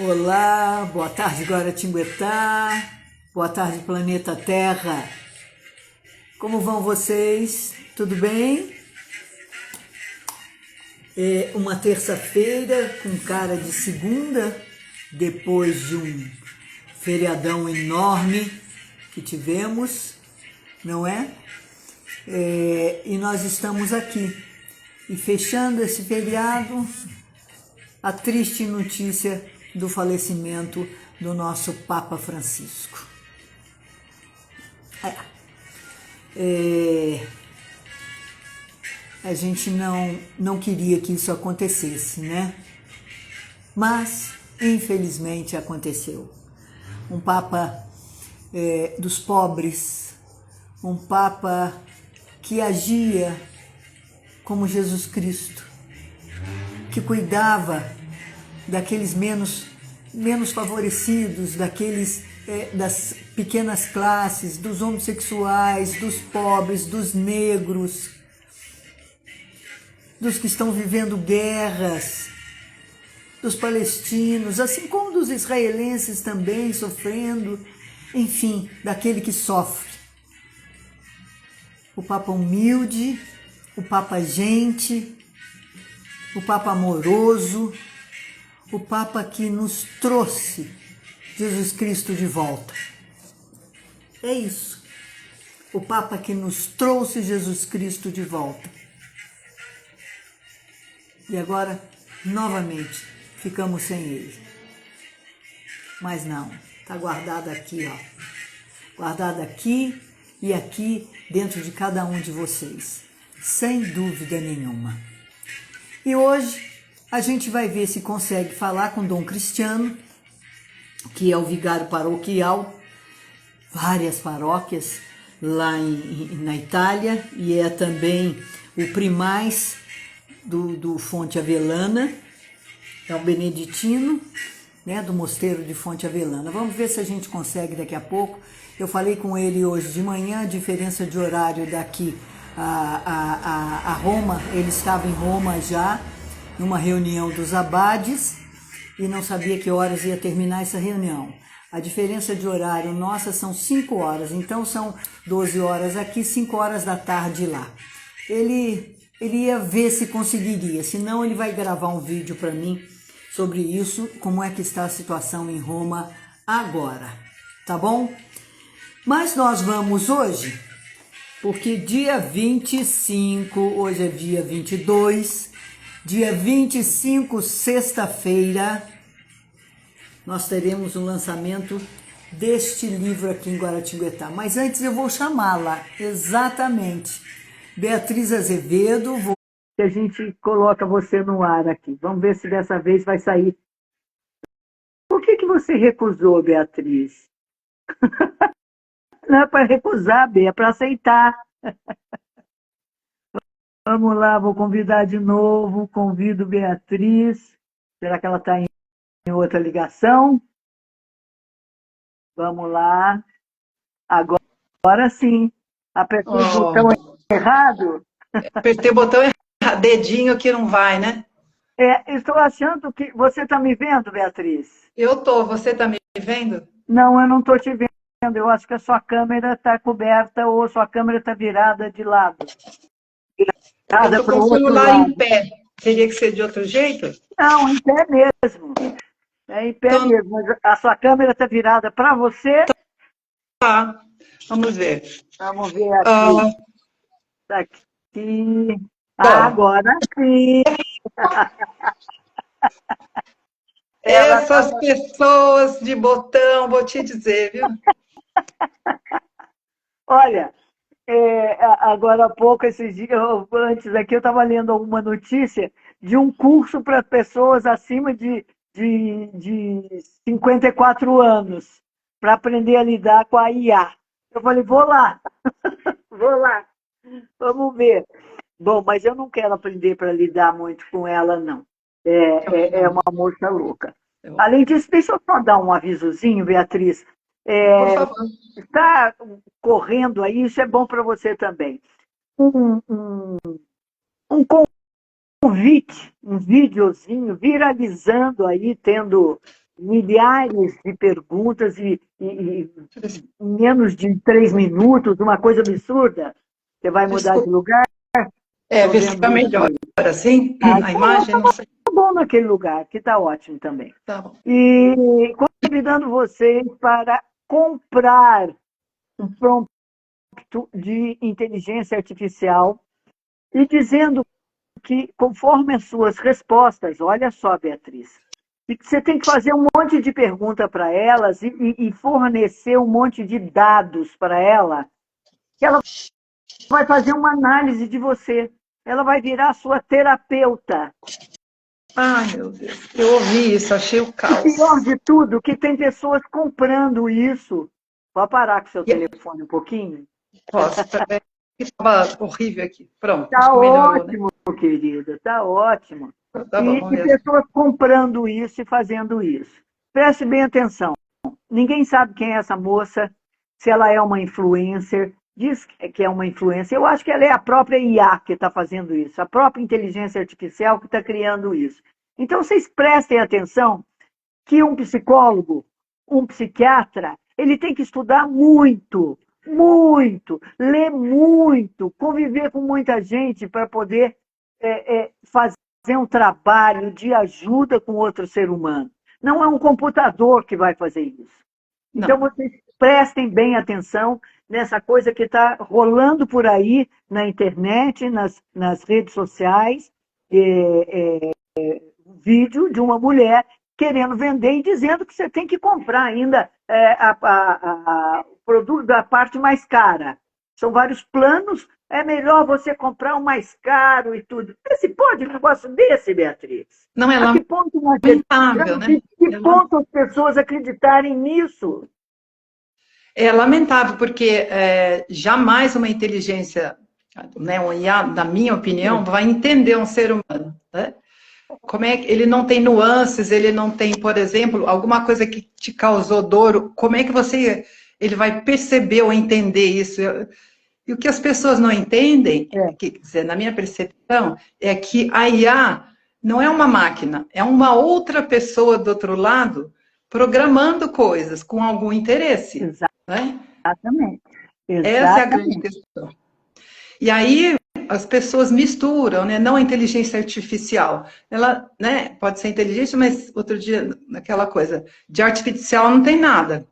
Olá, boa tarde Guaratinguetá, boa tarde planeta Terra. Como vão vocês? Tudo bem? É uma terça-feira com cara de segunda, depois de um feriadão enorme que tivemos, não é? E nós estamos aqui. E fechando esse feriado, a triste notícia do falecimento do nosso Papa Francisco. A gente não queria que isso acontecesse, né? Mas, infelizmente, aconteceu. Um Papa dos pobres, um Papa que agia como Jesus Cristo, que cuidava daqueles menos favorecidos, das pequenas classes, dos homossexuais, dos pobres, dos negros, dos que estão vivendo guerras, dos palestinos, assim como dos israelenses também sofrendo, enfim, daquele que sofre. O Papa humilde, o Papa gente, o Papa amoroso, o Papa que nos trouxe Jesus Cristo de volta. É isso. O Papa que nos trouxe Jesus Cristo de volta. E agora, novamente, ficamos sem ele. Mas não, está guardado aqui, ó. Guardado aqui e aqui dentro de cada um de vocês. Sem dúvida nenhuma. E hoje a gente vai ver se consegue falar com Dom Cristiano, que é o vigário paroquial, várias paróquias lá na Itália, e é também o primaz do Fonte Avellana, é o beneditino, né, do mosteiro de Fonte Avellana. Vamos ver se a gente consegue daqui a pouco. Eu falei com ele hoje de manhã, a diferença de horário daqui a Roma, ele estava em Roma já, numa reunião dos abades, e não sabia que horas ia terminar essa reunião. A diferença de horário nossa são 5 horas, então são 12 horas aqui, 5 horas da tarde lá. Ele ia ver se conseguiria, senão ele vai gravar um vídeo para mim sobre isso, como é que está a situação em Roma agora, tá bom? Mas nós vamos hoje, porque dia 25, hoje é dia 22, dia 25, sexta-feira, nós teremos o lançamento deste livro aqui em Guaratinguetá. Mas antes eu vou chamá-la, exatamente, Beatriz Azevedo, que a gente coloca você no ar aqui. Vamos ver se dessa vez vai sair. Por que você recusou, Beatriz? Não é para recusar, Bê, é para aceitar. Vamos lá, vou convidar de novo, convido Beatriz. Será que ela está em outra ligação? Vamos lá. Agora sim. Apertei o botão errado. Apertei o botão errado, dedinho que não vai, né? Estou achando que... Você está me vendo, Beatriz? Eu tô, você tá me vendo? Não, eu não estou te vendo. Eu acho que a sua câmera está coberta ou a sua câmera está virada de lado. Eu Virada tô para com o o outro celular em lado. pé. Teria que ser de outro jeito? Não, em pé mesmo. É em pé Então mesmo. Mas a sua câmera está virada para você. tá, vamos ver. Vamos ver aqui. Ah, Aqui. bom, Agora sim. Ela essas estava. pessoas de botão, vou te dizer, viu? Olha, agora há pouco, esses dias, antes aqui, eu estava lendo uma notícia de um curso para pessoas acima de 54 anos, para aprender a lidar com a IA. Eu falei, vou lá, vou lá, vamos ver. Bom, mas eu não quero aprender para lidar muito com ela, não. Também É não. uma moça louca. Além disso, deixa eu só dar um avisozinho, Beatriz. Por É, favor. está correndo aí, isso é bom para você também. Um, um, um convite, um videozinho viralizando aí, tendo milhares de perguntas e menos de 3 minutos, uma coisa absurda. Você vai mudar de lugar? Estou Ver se vendo fica melhor, você. assim, a imagem, não sei. Tá bom naquele lugar, que está ótimo também. Tá bom. E convidando vocês para comprar um prompt de inteligência artificial e dizendo que, conforme as suas respostas, olha só, Beatriz, e que você tem que fazer um monte de pergunta para elas e fornecer um monte de dados para ela, que ela vai fazer uma análise de você. Ela vai virar sua terapeuta. Ai, meu Deus, eu ouvi isso, achei o E pior caos. de tudo, que tem pessoas comprando isso. Pode parar com o seu E telefone um pouquinho? posso, estava horrível aqui. Pronto, acho Tá que melhorou, né? ótimo, querida, tá ótimo. Tá bom, vamos E ver. pessoas comprando isso e fazendo isso. Preste bem atenção. Ninguém sabe quem é essa moça, se ela é uma influencer, diz que é uma influencer. Eu acho que ela é a própria IA que está fazendo isso, a própria inteligência artificial que está criando isso. Então, vocês prestem atenção que um psicólogo, um psiquiatra, ele tem que estudar muito, muito, ler muito, conviver com muita gente para poder fazer um trabalho de ajuda com outro ser humano. Não é um computador que vai fazer isso. Então, Não, vocês prestem bem atenção nessa coisa que está rolando por aí na internet, nas redes sociais, um vídeo de uma mulher querendo vender e dizendo que você tem que comprar ainda o produto da parte mais cara. São vários planos, é melhor você comprar o mais caro e tudo. Se pode um negócio desse, Beatriz? não é A que ponto nós lamentável, chegamos? né? Que ponto as pessoas acreditarem nisso? É lamentável, porque jamais uma inteligência, né, um IA, na minha opinião, vai entender um ser humano, né? Como é que ele não tem nuances, ele não tem, por exemplo, alguma coisa que te causou dor, como é que ele vai perceber ou entender isso? E o que as pessoas não entendem, quer dizer, na minha percepção, é que a IA não é uma máquina, é uma outra pessoa do outro lado programando coisas com algum interesse, né? Exatamente. Essa é a grande Exatamente. questão. E aí as pessoas misturam, né? Não a inteligência artificial. Ela, né, pode ser inteligente, mas outro dia, naquela coisa, de artificial não tem nada.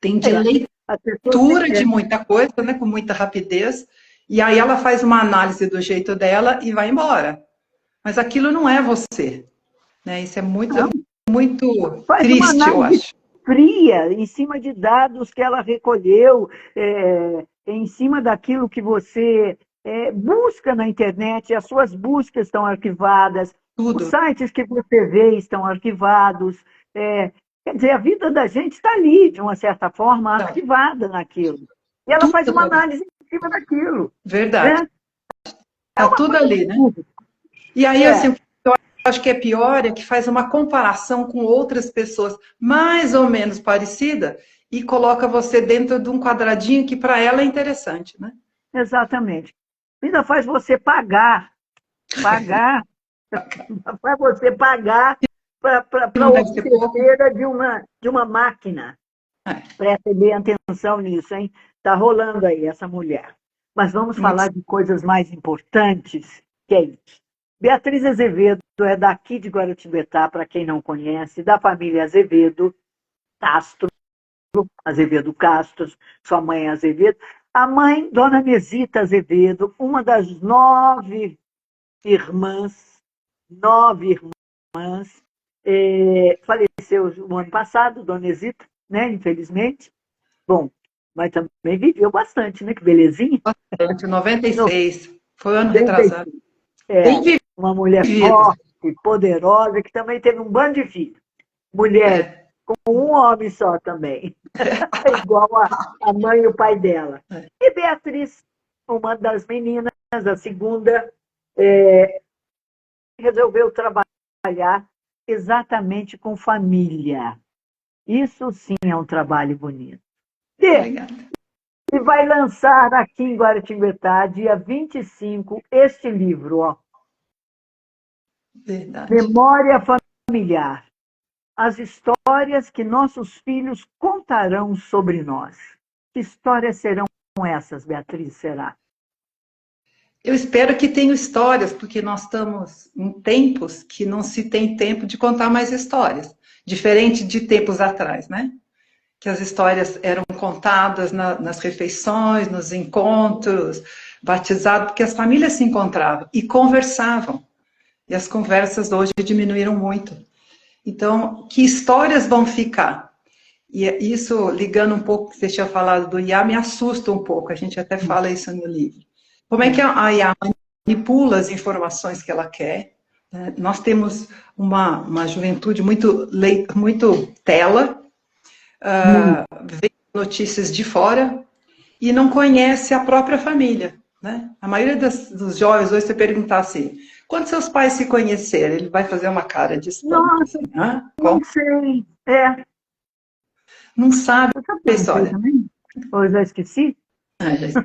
Tem de As pessoas leitura de muita coisa, né? Com muita rapidez. E aí ela faz uma análise do jeito dela e vai embora. Mas aquilo não é você, né? Isso é muito, não, muito faz uma triste, eu análise acho. fria em cima de dados que ela recolheu, em cima daquilo que você busca na internet, as suas buscas estão arquivadas, os Tudo. sites que você vê estão arquivados. Quer dizer, a vida da gente está ali, de uma certa forma, Tá. arquivada naquilo. E ela faz Tudo uma tá ali. análise em cima daquilo. Verdade. Né? É Tá uma tudo coisa ali, né? absurda. E aí, É, assim, o que eu acho que é pior é que faz uma comparação com outras pessoas mais ou menos parecida e coloca você dentro de um quadradinho que para ela é interessante, né? exatamente. Ainda faz você pagar, faz você pagar para Não deve ser pouco. obter de uma máquina. É, Prestem bem atenção nisso, hein? Está rolando aí essa mulher. Mas vamos muito. falar de coisas mais importantes, que é isso. Beatriz Azevedo é daqui de Guaratinguetá, para quem não conhece, da família Azevedo Castro, Azevedo Castro, sua mãe é Azevedo. A mãe, Dona Mesita Azevedo, uma das irmãs, 9 irmãs, faleceu no ano passado, Dona Mesita, né, infelizmente. Bom, mas também viveu bastante, né? Que belezinha. Bastante, 96. Foi o ano retrasado. 96. Bem Uma mulher vivido. forte, poderosa, que também teve um bando de filhos. Mulher É, com um homem só também. Igual a mãe e o pai dela. E Beatriz, uma das meninas, a segunda, resolveu trabalhar exatamente com família. Isso sim é um trabalho bonito. obrigada. E vai lançar aqui em Guaratinguetá, dia 25, este livro, ó, Verdade. Memória Familiar. as histórias que nossos filhos contarão sobre nós. Que histórias serão essas, Beatriz, será? Eu espero que tenham histórias, porque nós estamos em tempos que não se tem tempo de contar mais histórias, diferente de tempos atrás, né? Que as histórias eram contadas nas refeições, nos encontros, batizados, porque as famílias se encontravam e conversavam. E as conversas hoje diminuíram muito. Então, que histórias vão ficar? E isso, ligando um pouco, que você tinha falado do IA, me assusta um pouco, a gente até fala isso no livro. Como é que a IA manipula as informações que ela quer? Né? Nós temos uma juventude muito tela, vê notícias de fora e não conhece a própria família. Né? A maioria dos jovens, hoje, você perguntar assim, quando seus pais se conheceram, ele vai fazer uma cara de espanto. Nossa, assim, né? não sei. Não sabe a Eu história. também. Ou eu já esqueci? Já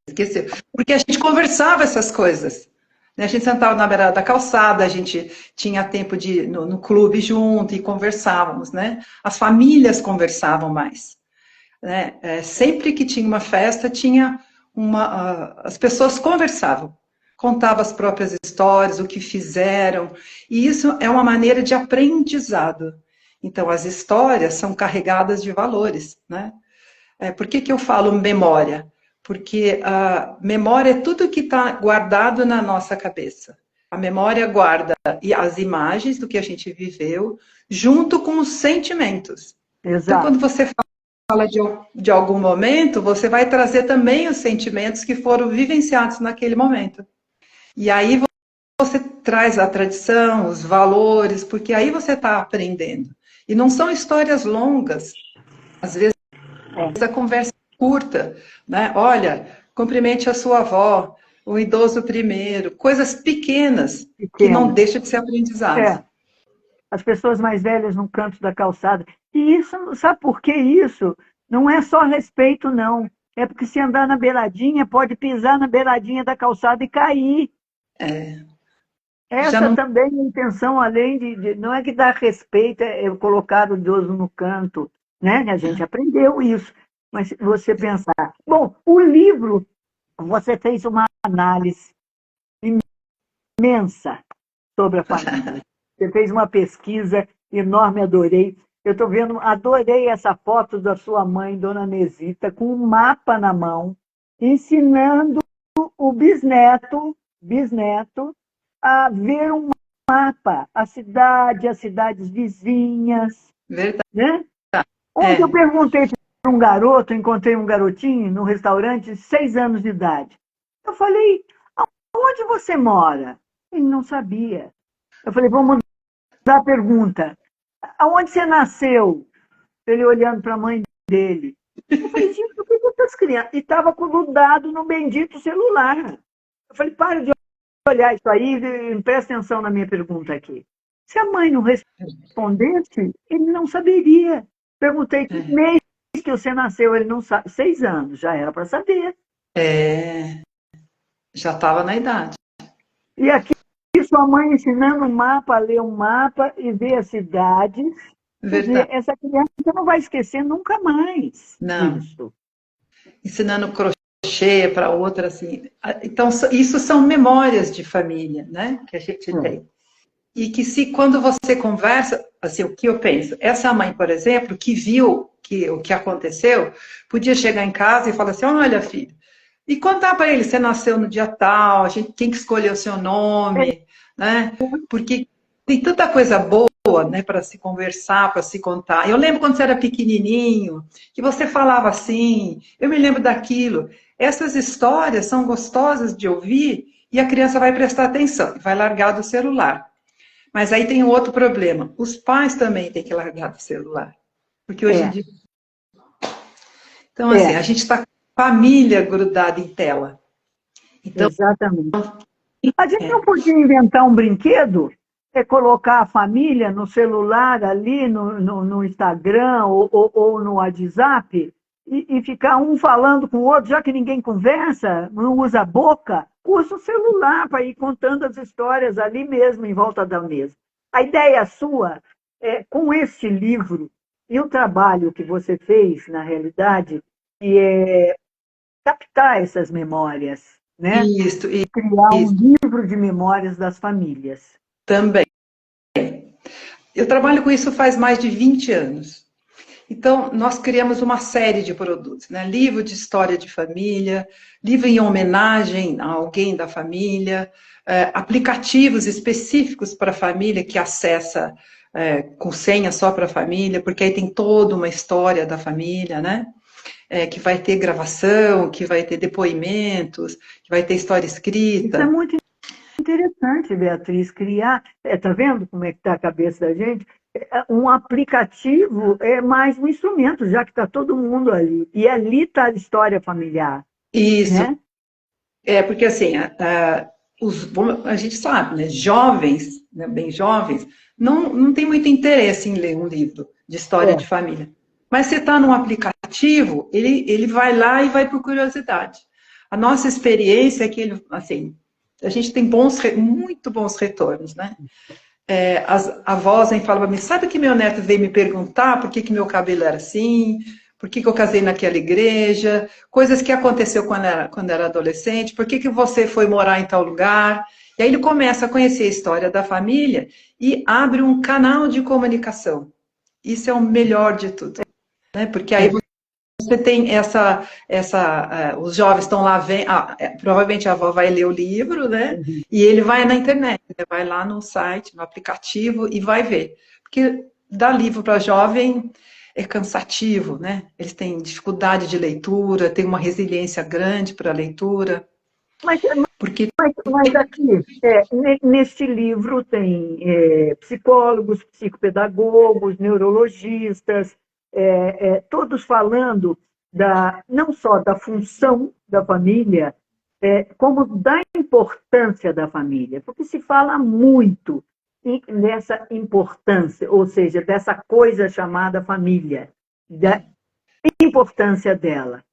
esqueceu. Porque a gente conversava essas coisas. Né? A gente sentava na beirada da calçada, a gente tinha tempo de ir no clube junto e conversávamos. Né? As famílias conversavam mais. Né? Sempre que tinha uma festa, as pessoas conversavam. Contavam as próprias histórias, o que fizeram. E isso é uma maneira de aprendizado. Então, as histórias são carregadas de valores. Né? Por que eu falo memória? Porque a memória é tudo que está guardado na nossa cabeça. A memória guarda as imagens do que a gente viveu, junto com os sentimentos. Exato. Então, quando você fala de algum momento, você vai trazer também os sentimentos que foram vivenciados naquele momento. E aí você traz a tradição, os valores, porque aí você está aprendendo. E não são histórias longas. Às vezes a conversa é curta, né? Olha, cumprimente a sua avó, o idoso primeiro, coisas pequenas que não deixam de ser aprendizado. As pessoas mais velhas no canto da calçada. E isso, sabe por que isso? Não é só respeito, não. É porque se andar na beiradinha, pode pisar na beiradinha da calçada e cair. Essa não... também é a intenção, além de... Não é que dar respeito, é colocar o idoso no canto. Né? A gente aprendeu isso. Mas se você pensar... Bom, o livro, você fez uma análise imensa sobre a família. Você fez uma pesquisa enorme, adorei. Eu estou vendo, adorei essa foto da sua mãe, Dona Nesita, com um mapa na mão, ensinando o bisneto a ver um mapa, a cidade, as cidades vizinhas. Verdade. Né? Ontem eu perguntei para um garoto, encontrei um garotinho no restaurante de 6 anos de idade. Eu falei, onde você mora? Ele não sabia. Eu falei, vamos mudar a pergunta. Aonde você nasceu? Ele olhando para a mãe dele. Eu falei, gente, por que essas crianças? E estava grudado no bendito celular. Eu falei, para de olhar isso aí e presta atenção na minha pergunta aqui. Se a mãe não respondesse, ele não saberia. Perguntei que mês que você nasceu, ele não sabe. 6 anos, já era para saber. Já estava na idade. E aqui, sua mãe ensinando um mapa, a ler um mapa e ver as cidades. Verdade. Essa criança não vai esquecer nunca mais. Não. Isso. Ensinando crochê para outra, assim. Então, isso são memórias de família, né? Que a gente tem. E que quando você conversa, assim, o que eu penso? Essa mãe, por exemplo, que viu o que aconteceu, podia chegar em casa e falar assim, olha, filho, e contar para ele, você nasceu no dia tal, quem que escolheu o seu nome, né? Porque tem tanta coisa boa, né, para se conversar, para se contar. Eu lembro quando você era pequenininho, que você falava assim, eu me lembro daquilo. Essas histórias são gostosas de ouvir e a criança vai prestar atenção, vai largar do celular. Mas aí tem um outro problema. Os pais também têm que largar do celular. Porque hoje em dia... Então, assim, a gente está com a família grudada em tela. Então, exatamente. A gente não podia inventar um brinquedo? Colocar a família no celular ali, no Instagram ou no WhatsApp e ficar um falando com o outro, já que ninguém conversa, não usa a boca, usa o celular para ir contando as histórias ali mesmo, em volta da mesa. A ideia sua com esse livro e o trabalho que você fez, na realidade, que é captar essas memórias, né? Isso, E criar um isso livro de memórias das famílias. também. Eu trabalho com isso faz mais de 20 anos. Então, nós criamos uma série de produtos, né? Livro de história de família, livro em homenagem a alguém da família, aplicativos específicos para a família que acessa com senha só para a família, porque aí tem toda uma história da família, né? Que vai ter gravação, que vai ter depoimentos, que vai ter história Isso é escrita. muito interessante, Beatriz, criar. Tá vendo como é que está a cabeça da gente? Um aplicativo é mais um instrumento, já que está todo mundo ali. E ali está a história familiar, Isso, né? porque assim, a gente sabe, né, jovens, né, bem jovens, não tem muito interesse em ler um livro de história de É. família. Mas se está num aplicativo, ele vai lá e vai por curiosidade. A nossa experiência é que ele, assim, a gente tem muito bons retornos, né? As avós vêm falar para mim, sabe que meu neto veio me perguntar por que, que meu cabelo era assim, por que, que eu casei naquela igreja, coisas que aconteceu quando era adolescente, por que, que você foi morar em tal lugar. E aí ele começa a conhecer a história da família e abre um canal de comunicação. Isso é o melhor de tudo, né? Porque aí você tem os jovens estão lá, provavelmente a avó vai ler o livro, né? Uhum. E ele vai na internet, né? Vai lá no site, no aplicativo e vai ver. Porque dar livro para jovem é cansativo, né? Eles têm dificuldade de leitura, têm uma resiliência grande para a leitura, Mas, porque mas aqui, neste livro tem psicólogos, psicopedagogos, neurologistas, todos falando não só da função da família, como da importância da família, porque se fala muito nessa importância, ou seja, dessa coisa chamada família, da importância dela.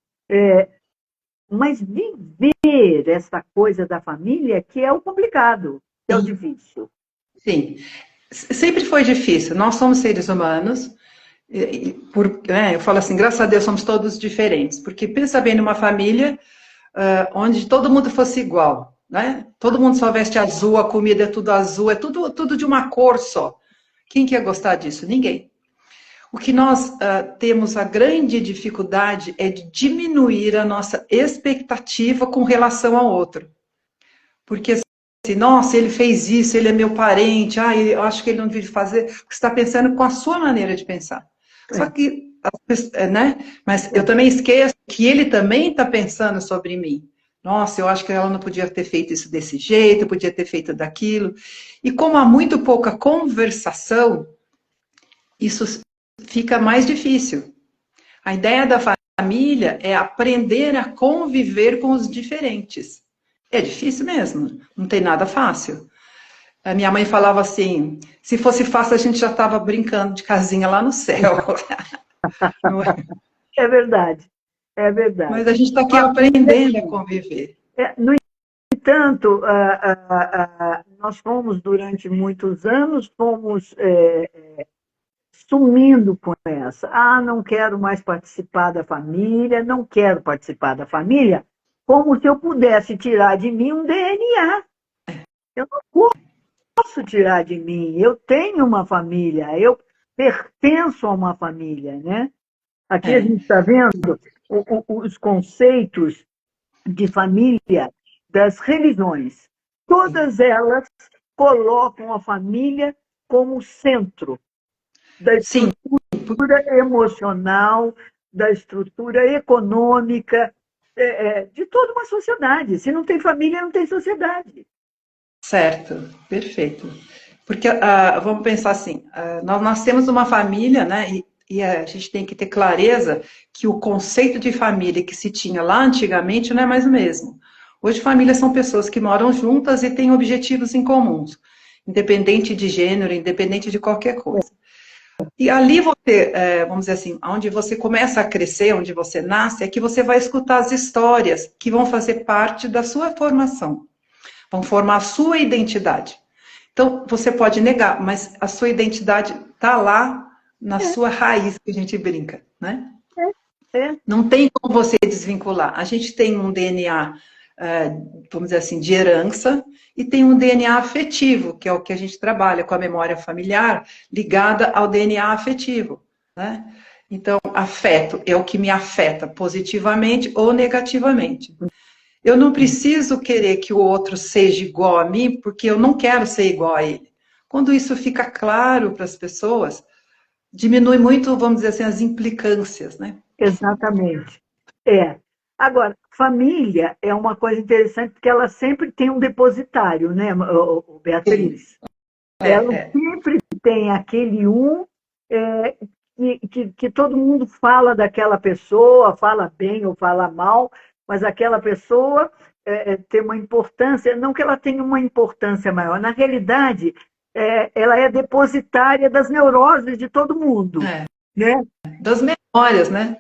Mas viver essa coisa da família que é o complicado, que é o sim, difícil. sim, sempre foi difícil. Nós somos seres humanos. Eu falo assim, graças a Deus somos todos diferentes, porque pensa bem numa família onde todo mundo fosse igual, né? Todo mundo só veste azul, a comida é tudo azul, é tudo de uma cor só. Quem quer gostar disso? Ninguém. O que nós temos a grande dificuldade é de diminuir a nossa expectativa com relação ao outro. Porque assim, nossa, ele fez isso, ele é meu parente, eu acho que ele não devia fazer, porque você está pensando com a sua maneira de pensar. Só É, que, né? Mas eu é. também esqueço que ele também está pensando sobre mim. Nossa, eu acho que ela não podia ter feito isso desse jeito, podia ter feito daquilo. E como há muito pouca conversação, isso fica mais difícil. A ideia da família é aprender a conviver com os diferentes. É difícil mesmo, não tem nada fácil. A minha mãe falava assim: se fosse fácil, a gente já estava brincando de casinha lá no céu. É verdade, é Mas verdade. a gente está aqui Família, aprendendo a conviver. no entanto, nós fomos, durante muitos anos, sumindo com essa. Não quero mais participar da família, não quero participar da família, como se eu pudesse tirar de mim um DNA. Eu não posso tirar de mim. Eu tenho uma família, eu pertenço a uma família, né? Aqui a É, gente está vendo os conceitos de família das religiões. Todas elas colocam a família como centro da sim, estrutura emocional, da estrutura econômica, de toda uma sociedade. Se não tem família, não tem sociedade. certo, perfeito. Porque vamos pensar assim: nós temos uma família, né? E a gente tem que ter clareza que o conceito de família que se tinha lá antigamente não é mais o mesmo. Hoje, famílias são pessoas que moram juntas e têm objetivos em comuns, independente de gênero, independente de qualquer coisa. E ali você, vamos dizer assim, onde você começa a crescer, onde você nasce, é que você vai escutar as histórias que vão fazer parte da sua formação, vão formar a sua identidade. Então, você pode negar, mas a sua identidade está lá na sua raiz, que a gente brinca, né? Não tem como você desvincular. A gente tem um DNA, vamos dizer assim, de herança, e tem um DNA afetivo, que é o que a gente trabalha com a memória familiar, ligada ao DNA afetivo, né? Então, afeto é o que me afeta positivamente ou negativamente. Eu não preciso querer que o outro seja igual a mim, porque eu não quero ser igual a ele. Quando isso fica claro para as pessoas, diminui muito, vamos dizer assim, as implicâncias, né? Exatamente. Agora, família é uma coisa interessante porque ela sempre tem um depositário, né, Beatriz? Ela sempre tem aquele é, que todo mundo fala daquela pessoa, fala bem ou fala mal, mas aquela pessoa tem uma importância, não que ela tenha uma importância maior, na realidade, ela é depositária das neuroses de todo mundo, né? Das memórias, né?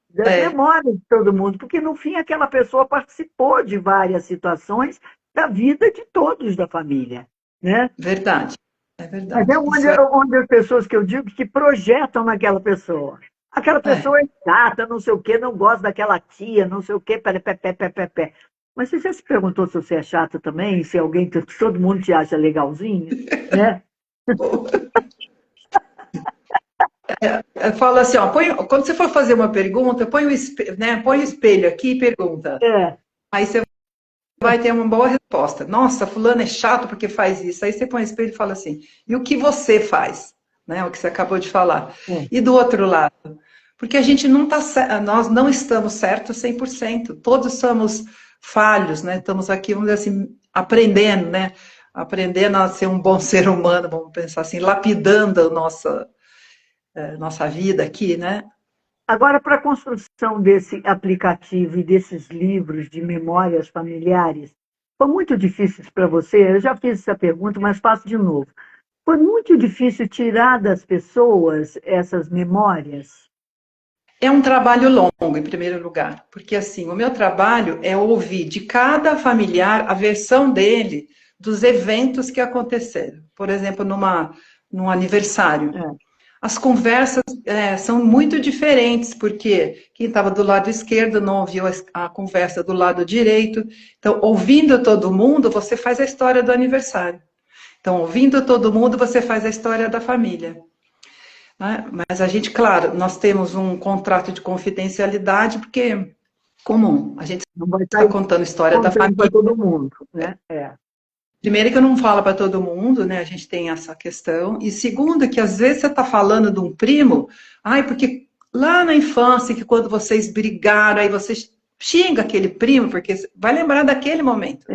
Das memórias de todo mundo, porque no fim aquela pessoa participou de várias situações da vida de todos da família, né? Verdade, é Mas verdade. onde as pessoas que eu digo que projetam naquela pessoa. Aquela pessoa é chata, não sei o quê, não gosta daquela tia, não sei o quê, pé. Mas você já se perguntou se você é chata também? Se alguém que todo mundo te acha legalzinho, né? Eu falo assim, ó, quando você for fazer uma pergunta, põe o espelho aqui e pergunta. Aí você vai ter uma boa resposta. Nossa, fulano é chato porque faz isso. Aí você põe o espelho e fala assim, e o que você faz? Né, o que você acabou de falar. E do outro lado? Porque a gente não tá, nós não estamos certos 100%. Todos somos falhos, né? Estamos aqui, vamos dizer assim, aprendendo, né? Aprendendo a ser um bom ser humano, vamos pensar assim, lapidando a nossa vida aqui, né? Agora, para a construção desse aplicativo e desses livros de memórias familiares, foi muito difícil para você? Eu já fiz essa pergunta, mas faço de novo. Foi muito difícil tirar das pessoas essas memórias? É um trabalho longo, em primeiro lugar, porque assim, o meu trabalho é ouvir de cada familiar a versão dele dos eventos que aconteceram. Por exemplo, num aniversário. As conversas são muito diferentes, porque quem estava do lado esquerdo não ouviu a conversa do lado direito. Então, ouvindo todo mundo, você faz a história do aniversário. Então, ouvindo todo mundo, você faz a história da família. Né? Mas a gente, claro, nós temos um contrato de confidencialidade, porque é comum. A gente não vai estar contando a história da família para todo mundo, né? Primeiro que eu não falo para todo mundo, né? A gente tem essa questão. E segundo que às vezes você está falando de um primo, porque lá na infância, que quando vocês brigaram, aí você xinga aquele primo, porque vai lembrar daquele momento.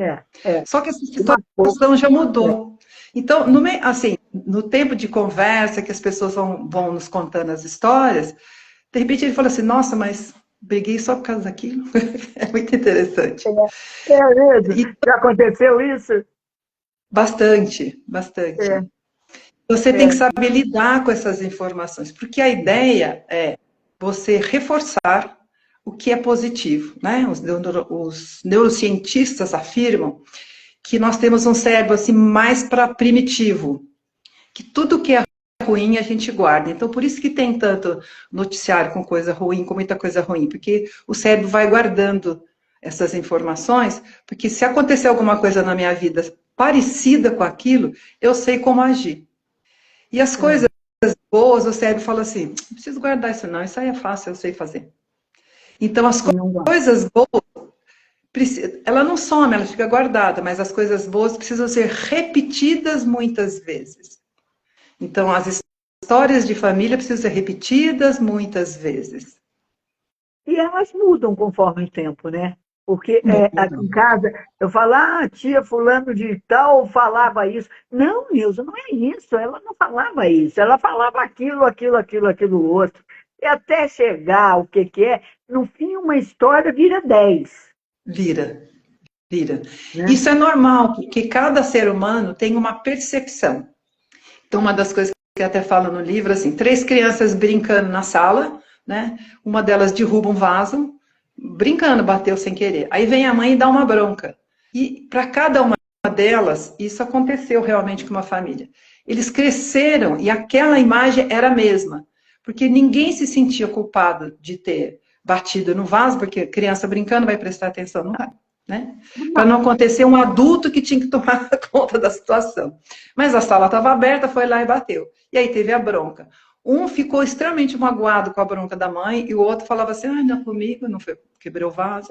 Só que essa situação já mudou. Então, no tempo de conversa, que as pessoas vão nos contando as histórias, de repente ele fala assim, nossa, mas briguei só por causa daquilo. É muito interessante. Já aconteceu isso? Bastante. Você tem que saber lidar com essas informações, porque a ideia é você reforçar o que é positivo, né? Os neurocientistas afirmam que nós temos um cérebro assim mais para primitivo, que tudo que é ruim a gente guarda. Então, por isso que tem tanto noticiário com coisa ruim, com muita coisa ruim, porque o cérebro vai guardando essas informações, porque se acontecer alguma coisa na minha vida parecida com aquilo, eu sei como agir. E as coisas boas, o cérebro fala assim, não preciso guardar isso não, isso aí é fácil, eu sei fazer. Então, as coisas boas, ela não some, ela fica guardada, mas as coisas boas precisam ser repetidas muitas vezes. Então, as histórias de família precisam ser repetidas muitas vezes. E elas mudam conforme o tempo, né? Porque aqui em casa, eu falo, tia fulano de tal falava isso. Não, Nilson, não é isso. Ela não falava isso. Ela falava aquilo outro. E até chegar o que é, no fim, uma história vira 10. Vira. Né? Isso é normal, porque cada ser humano tem uma percepção. Então, uma das coisas que eu até falo no livro, assim, 3 crianças brincando na sala, né? Uma delas derruba um vaso, brincando, bateu sem querer. Aí vem a mãe e dá uma bronca. E para cada uma delas, isso aconteceu realmente com uma família. Eles cresceram e aquela imagem era a mesma, porque ninguém se sentia culpado de ter batido no vaso, porque criança brincando vai prestar atenção, não vai, né? Para não acontecer um adulto que tinha que tomar conta da situação. Mas a sala estava aberta, foi lá e bateu. E aí teve a bronca. Um ficou extremamente magoado com a bronca da mãe e o outro falava assim, ah, não é comigo, não foi, quebrei o vaso.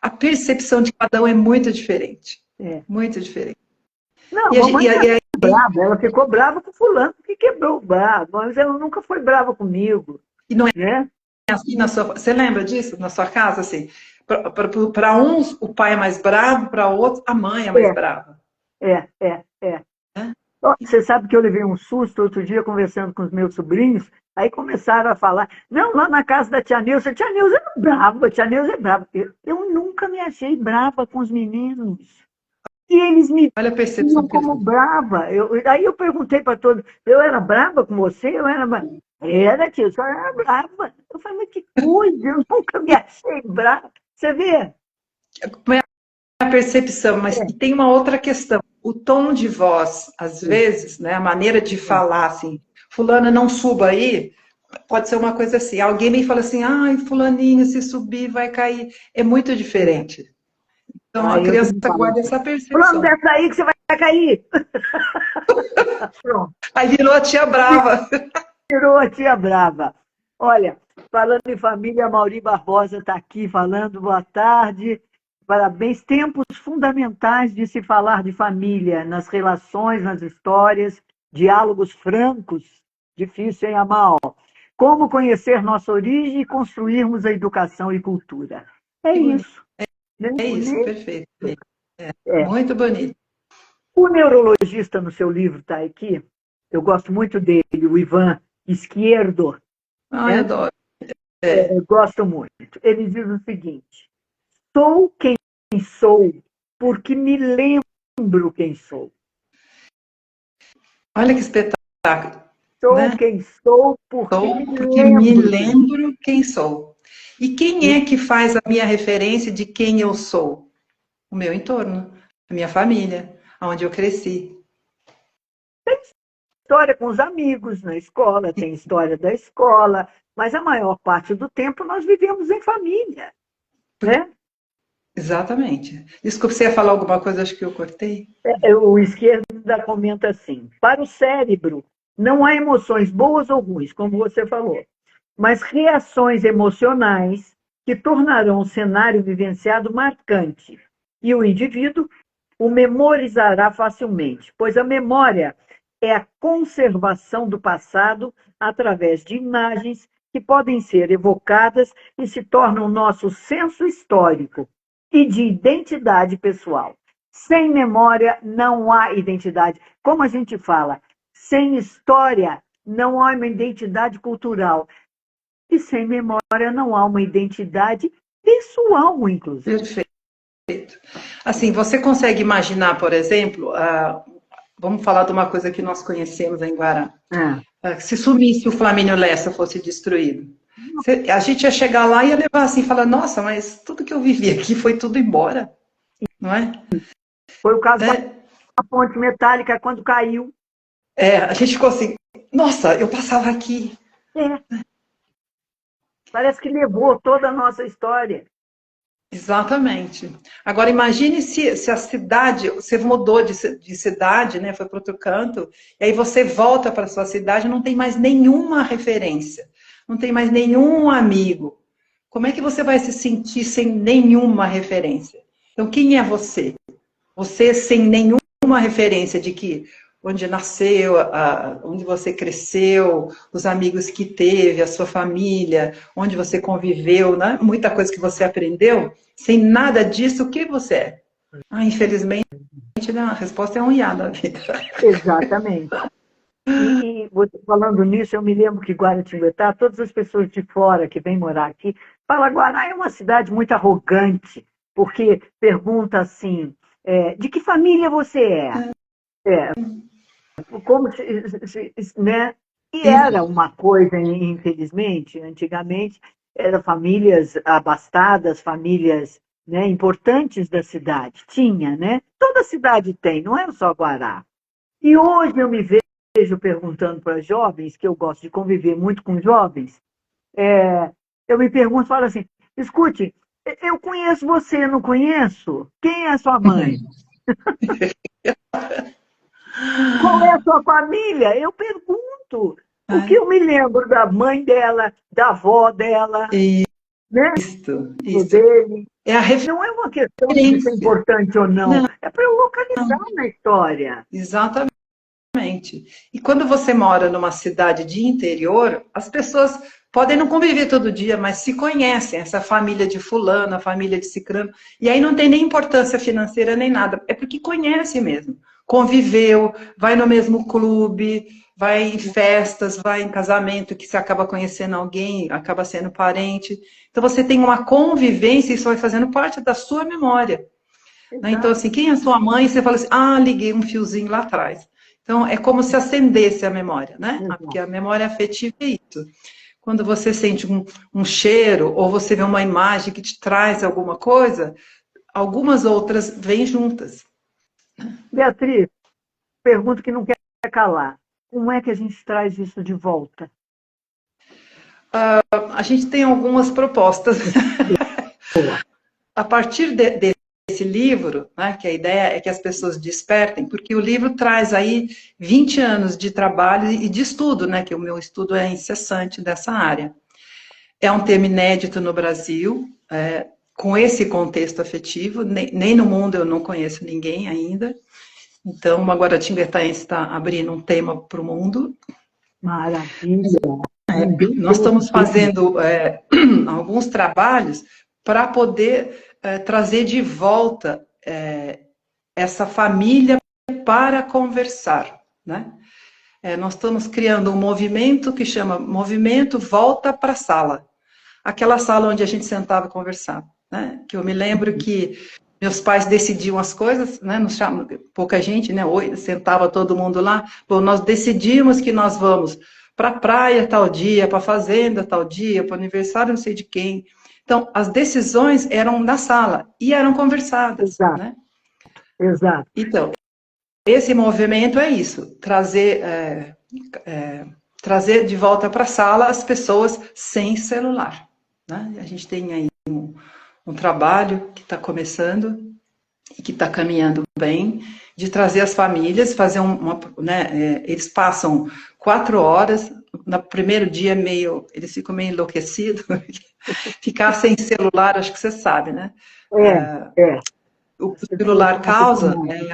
A percepção de cada um é muito diferente. Muito diferente. Não, mamãe era brava, ela ficou brava com fulano que quebrou o vaso, mas ela nunca foi brava comigo. E não é né? assim na sua... Você lembra disso na sua casa, assim? Para uns, o pai é mais bravo, para outros, a mãe é mais brava. Você sabe que eu levei um susto outro dia conversando com os meus sobrinhos, aí começaram a falar, não, lá na casa da tia Neuza é brava, tia Neuza é brava. Eu nunca me achei brava com os meninos. E eles me viam como brava. Aí eu perguntei para todos, eu era brava com você? Eu era brava. Era, tia, a senhora era brava. Eu falei, mas que coisa, eu nunca me achei brava. Você vê? A percepção, mas tem uma outra questão. O tom de voz, às vezes, né, a maneira de falar, assim, fulana, não suba aí, pode ser uma coisa assim. Alguém me fala assim, ai, fulaninho, se subir vai cair. É muito diferente. Então, a criança guarda essa percepção. Fulano, desce aí que você vai cair. Pronto. Aí virou a tia brava. Virou a tia brava. Olha, falando em família, a Mauri Barbosa está aqui falando, boa tarde. Parabéns, tempos fundamentais de se falar de família, nas relações, nas histórias, diálogos francos, difícil, hein, Amal? Como conhecer nossa origem e construirmos a educação e cultura. É isso. É isso, perfeito. Muito bonito. O neurologista no seu livro está aqui, eu gosto muito dele, o Ivan Izquierdo. Eu adoro. Eu gosto muito. Ele diz o seguinte, sou quem sou porque me lembro quem sou. Olha que espetáculo. Sou quem sou porque me lembro quem sou. E quem é que faz a minha referência de quem eu sou? O meu entorno, a minha família, onde eu cresci. Tem história com os amigos na escola, tem história da escola, mas a maior parte do tempo nós vivemos em família, né? Exatamente. Desculpa, você ia falar alguma coisa, acho que eu cortei. O Izquierdo comenta assim, para o cérebro não há emoções boas ou ruins, como você falou, mas reações emocionais que tornarão o cenário vivenciado marcante. E o indivíduo o memorizará facilmente, pois a memória é a conservação do passado através de imagens que podem ser evocadas e se tornam nosso senso histórico e de identidade pessoal. Sem memória não há identidade. Como a gente fala, sem história não há uma identidade cultural. E sem memória não há uma identidade pessoal, inclusive. Perfeito. Assim, você consegue imaginar, por exemplo, vamos falar de uma coisa que nós conhecemos em Guará. Se sumisse o Flamínio Lessa fosse destruído. A gente ia chegar lá e ia levar assim, falar, nossa, mas tudo que eu vivi aqui foi tudo embora, não é? Foi o caso da ponte metálica quando caiu. A gente ficou assim, nossa, eu passava aqui. Parece que levou toda a nossa história. Exatamente. Agora, imagine se a cidade, você mudou de cidade, né, foi para outro canto, e aí você volta para sua cidade e não tem mais nenhuma referência, não tem mais nenhum amigo. Como é que você vai se sentir sem nenhuma referência? Então, quem é você? Você sem nenhuma referência de que onde nasceu, onde você cresceu, os amigos que teve, a sua família, onde você conviveu, né? Muita coisa que você aprendeu, sem nada disso, o que você é? Infelizmente, a resposta é um iá da vida. Exatamente. E você falando nisso, eu me lembro que Guaratinguetá, todas as pessoas de fora que vêm morar aqui, falam, Guará é uma cidade muito arrogante, porque pergunta assim, de que família você é? Como né? E era uma coisa, infelizmente, antigamente, eram famílias abastadas, famílias né, importantes da cidade. Tinha, né? Toda cidade tem, não é só Guará. E hoje eu me vejo perguntando para jovens, que eu gosto de conviver muito com jovens, eu me pergunto, falo assim, escute, eu conheço você, não conheço? Quem é a sua mãe? Qual é a sua família? Eu pergunto, porque eu me lembro da mãe dela, da avó dela, né? Isso. Dele. É a Não é uma questão de ser referência. importante ou não, é para eu localizar na história. Exatamente. E quando você mora numa cidade de interior, as pessoas podem não conviver todo dia, mas se conhecem, essa família de fulano, a família de cicrano, e aí não tem nem importância financeira nem nada, é porque conhece mesmo. Conviveu, vai no mesmo clube, vai em festas, vai em casamento, que você acaba conhecendo alguém, acaba sendo parente. Então você tem uma convivência, e isso vai fazendo parte da sua memória. Né? Então, assim, quem é a sua mãe? Você fala assim, liguei um fiozinho lá atrás. Então, é como se acendesse a memória, né? Porque a memória afetiva é isso. Quando você sente um cheiro, ou você vê uma imagem que te traz alguma coisa, algumas outras vêm juntas. Beatriz, pergunta que não quer calar. Como é que a gente traz isso de volta? A gente tem algumas propostas. A partir desse livro, né, que a ideia é que as pessoas despertem, porque o livro traz aí 20 anos de trabalho e de estudo, né, que o meu estudo é incessante dessa área. É um tema inédito no Brasil, com esse contexto afetivo, nem no mundo eu não conheço ninguém ainda. Então, a Guaratinguetaense está abrindo um tema para o mundo. Maravilha! Nós estamos fazendo alguns trabalhos para poder trazer de volta essa família para conversar, né? Nós estamos criando um movimento que chama Movimento Volta para a Sala. Aquela sala onde a gente sentava e conversava, né? Que eu me lembro que meus pais decidiam as coisas, né? Pouca gente, né? Sentava todo mundo lá. Bom, nós decidimos que nós vamos para a praia tal dia, para a fazenda tal dia, para o aniversário não sei de quem. Então, as decisões eram na sala e eram conversadas, Exato, né? exato. Então, esse movimento é isso, trazer de volta para a sala as pessoas sem celular. Né? A gente tem aí um trabalho que está começando e que está caminhando bem, de trazer as famílias, fazer eles passam 4 horas, no primeiro dia eles ficam meio enlouquecidos, ficar sem celular, acho que você sabe, né? O celular causa... né?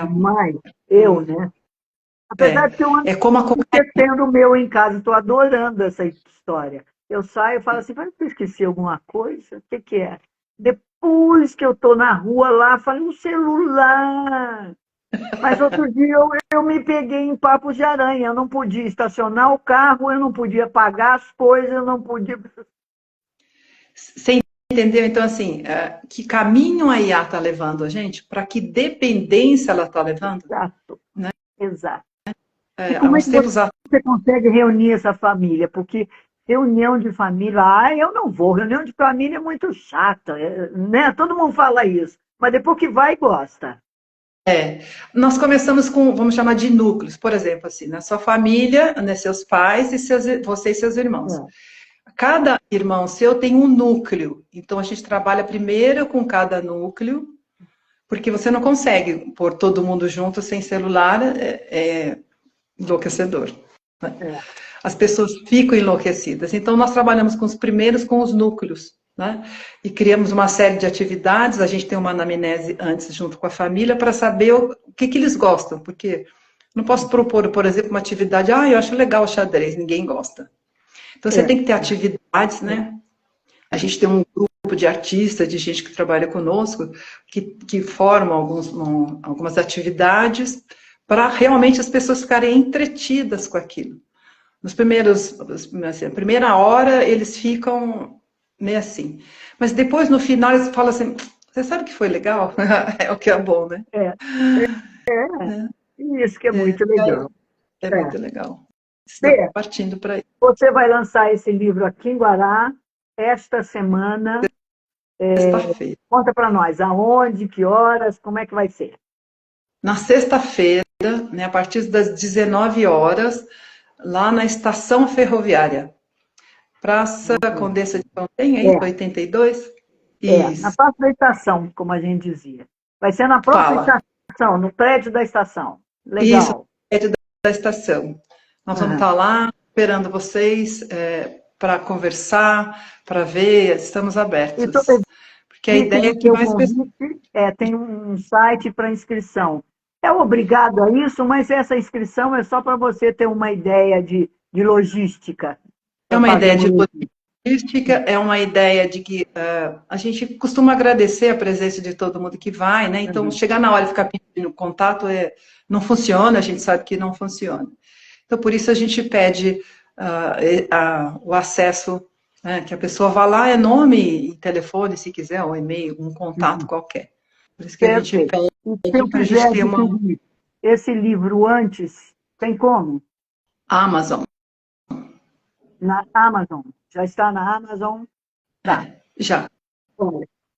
Apesar de que eu ando esquecendo o meu em casa, estou adorando essa história. Eu saio e falo assim, mas eu esqueci alguma coisa? O que é? Depois que eu estou na rua lá, falei, um celular. Mas outro dia eu me peguei em papos de aranha. Eu não podia estacionar o carro, eu não podia pagar as coisas, eu não podia... Você entendeu? Então, assim, que caminho a IA está levando a gente? Para que dependência ela está levando? Exato, né? Exato. E como é que você consegue reunir essa família? Porque reunião de família, eu não vou. Reunião de família é muito chata, né? Todo mundo fala isso. Mas depois que vai, gosta. Nós começamos com, vamos chamar de núcleos, por exemplo, assim, na sua família, né, seus pais e você e seus irmãos. Cada irmão seu tem um núcleo, então a gente trabalha primeiro com cada núcleo, porque você não consegue pôr todo mundo junto sem celular, é enlouquecedor. Né? As pessoas ficam enlouquecidas. Então nós trabalhamos com os primeiros, com os núcleos. Né? E criamos uma série de atividades, a gente tem uma anamnese antes junto com a família para saber o que eles gostam, porque não posso propor, por exemplo, uma atividade, eu acho legal o xadrez, ninguém gosta. Então você tem que ter atividades, né? A gente tem um grupo de artistas, de gente que trabalha conosco, que formam algumas atividades para realmente as pessoas ficarem entretidas com aquilo. Nos assim, a primeira hora eles ficam meio assim. Mas depois, no final, eles falam assim, você sabe que foi legal? É o que é bom, né? Isso que é muito legal. É muito legal. Está partindo para aí. Você vai lançar esse livro aqui em Guará esta semana. Sexta-feira. Conta para nós, aonde, que horas, como é que vai ser? Na sexta-feira, né, a partir das 19 horas, lá na estação ferroviária. Praça Condessa de Pantém, é isso? 82? Na Isso. Praça da Estação, como a gente dizia. Vai ser na própria Fala. estação, no prédio da estação. Isso, Legal. prédio da estação. Nós vamos estar lá esperando vocês para conversar, para ver, estamos E tô abertos. Porque a ideia é que seu mais pessoas. convite, tem um site para inscrição. É obrigado a isso, mas essa inscrição é só para você ter uma ideia de logística. É Para uma fazer ideia de logística, é uma ideia de que a gente costuma agradecer a presença de todo mundo que vai, né? Então, chegar na hora e ficar pedindo contato não funciona, a gente sabe que não funciona. Então, por isso a gente pede o acesso, né, que a pessoa vá lá, é nome e telefone, se quiser, ou e-mail, um contato qualquer. Por isso que a gente Perfeito. E se eu pede para a gente quiser ter uma adquirir esse livro antes, tem como? Amazon. Na Amazon. Já está na Amazon? Tá. Já.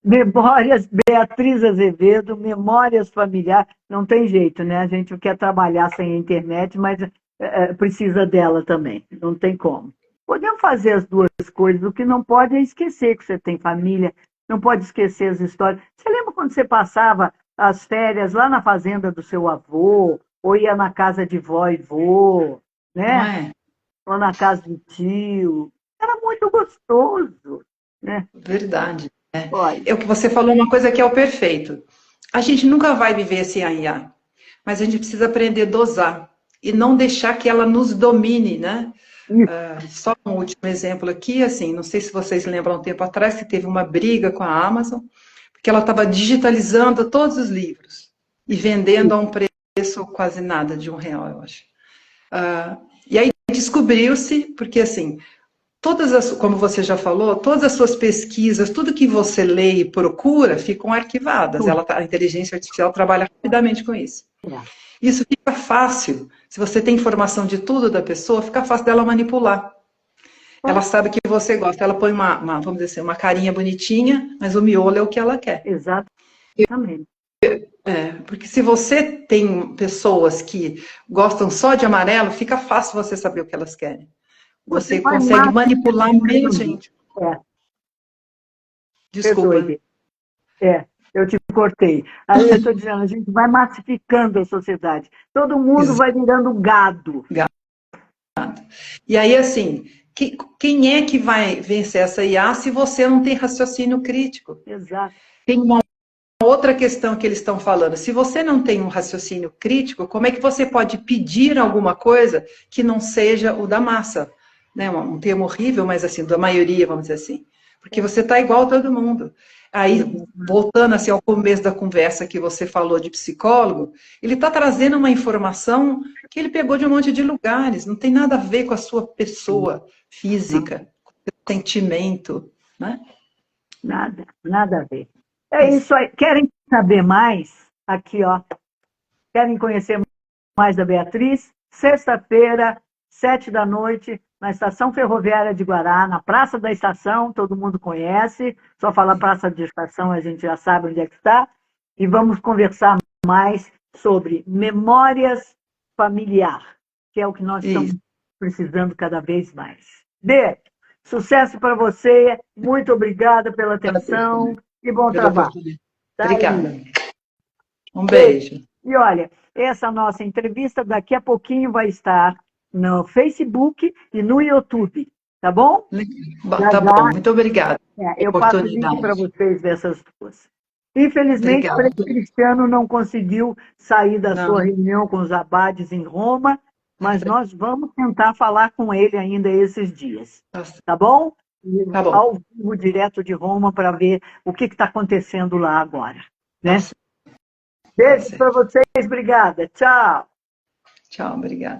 Memórias, Beatriz Azevedo, Memórias Familiares. Não tem jeito, né? A gente quer trabalhar sem a internet, mas precisa dela também. Não tem como. Podemos fazer as duas coisas. O que não pode é esquecer que você tem família. Não pode esquecer as histórias. Você lembra quando você passava as férias lá na fazenda do seu avô? Ou ia na casa de vó e vô? Não Né? é? Ou na casa do tio? Era muito gostoso. Né? Verdade. Olha, É o que você falou, uma coisa que é o perfeito. A gente nunca vai viver sem a IA, mas a gente precisa aprender a dosar e não deixar que ela nos domine, né? Só um último exemplo aqui, assim, não sei se vocês lembram, um tempo atrás que teve uma briga com a Amazon, porque ela estava digitalizando todos os livros e vendendo a um preço quase nada de R$ 1, eu acho. E aí descobriu-se, porque assim, como você já falou, todas as suas pesquisas, tudo que você lê e procura, ficam arquivadas. A inteligência artificial trabalha rapidamente com isso. Isso fica fácil. Se você tem informação de tudo da pessoa, fica fácil dela manipular. Ela sabe que você gosta. Ela põe vamos dizer assim, uma carinha bonitinha, mas o miolo é o que ela quer. Exatamente. Porque se você tem pessoas que gostam só de amarelo, fica fácil você saber o que elas querem. Você consegue manipular meio gente. Desculpa. Eu te cortei. Aí eu estou dizendo, a gente vai massificando a sociedade. Todo mundo vai virando gado. E aí, assim, quem é que vai vencer essa IA se você não tem raciocínio crítico? Exato. Tem uma outra questão que eles estão falando. Se você não tem um raciocínio crítico, como é que você pode pedir alguma coisa que não seja o da massa? Né? Um termo horrível, mas assim, da maioria, vamos dizer assim. Porque você está igual a todo mundo. Aí, voltando assim ao começo da conversa que você falou de psicólogo, ele está trazendo uma informação que ele pegou de um monte de lugares, não tem nada a ver com a sua pessoa física, com o seu sentimento, né? Nada a ver. É isso aí. Querem saber mais? Aqui, ó. Querem conhecer mais da Beatriz? Sexta-feira, 7 da noite, na Estação Ferroviária de Guará, na Praça da Estação, todo mundo conhece. Só falar Praça da Estação, a gente já sabe onde é que está. E vamos conversar mais sobre memórias familiar, que é o que nós estamos precisando cada vez mais. Bê, sucesso para você. Muito obrigada pela atenção e bom trabalho. Tá. Obrigada. Um beijo. E olha, essa nossa entrevista daqui a pouquinho vai estar no Facebook e no YouTube, tá bom? Tá bom, muito obrigada. Eu passo o link para vocês dessas duas. Infelizmente, o Cristiano não conseguiu sair da sua reunião com os abades em Roma, mas nós vamos tentar falar com ele ainda esses dias, tá bom? Tá bom. Ao vivo, direto de Roma, para ver o que está acontecendo lá agora, né? Beijo para vocês, obrigada. Tchau. Tchau, obrigada.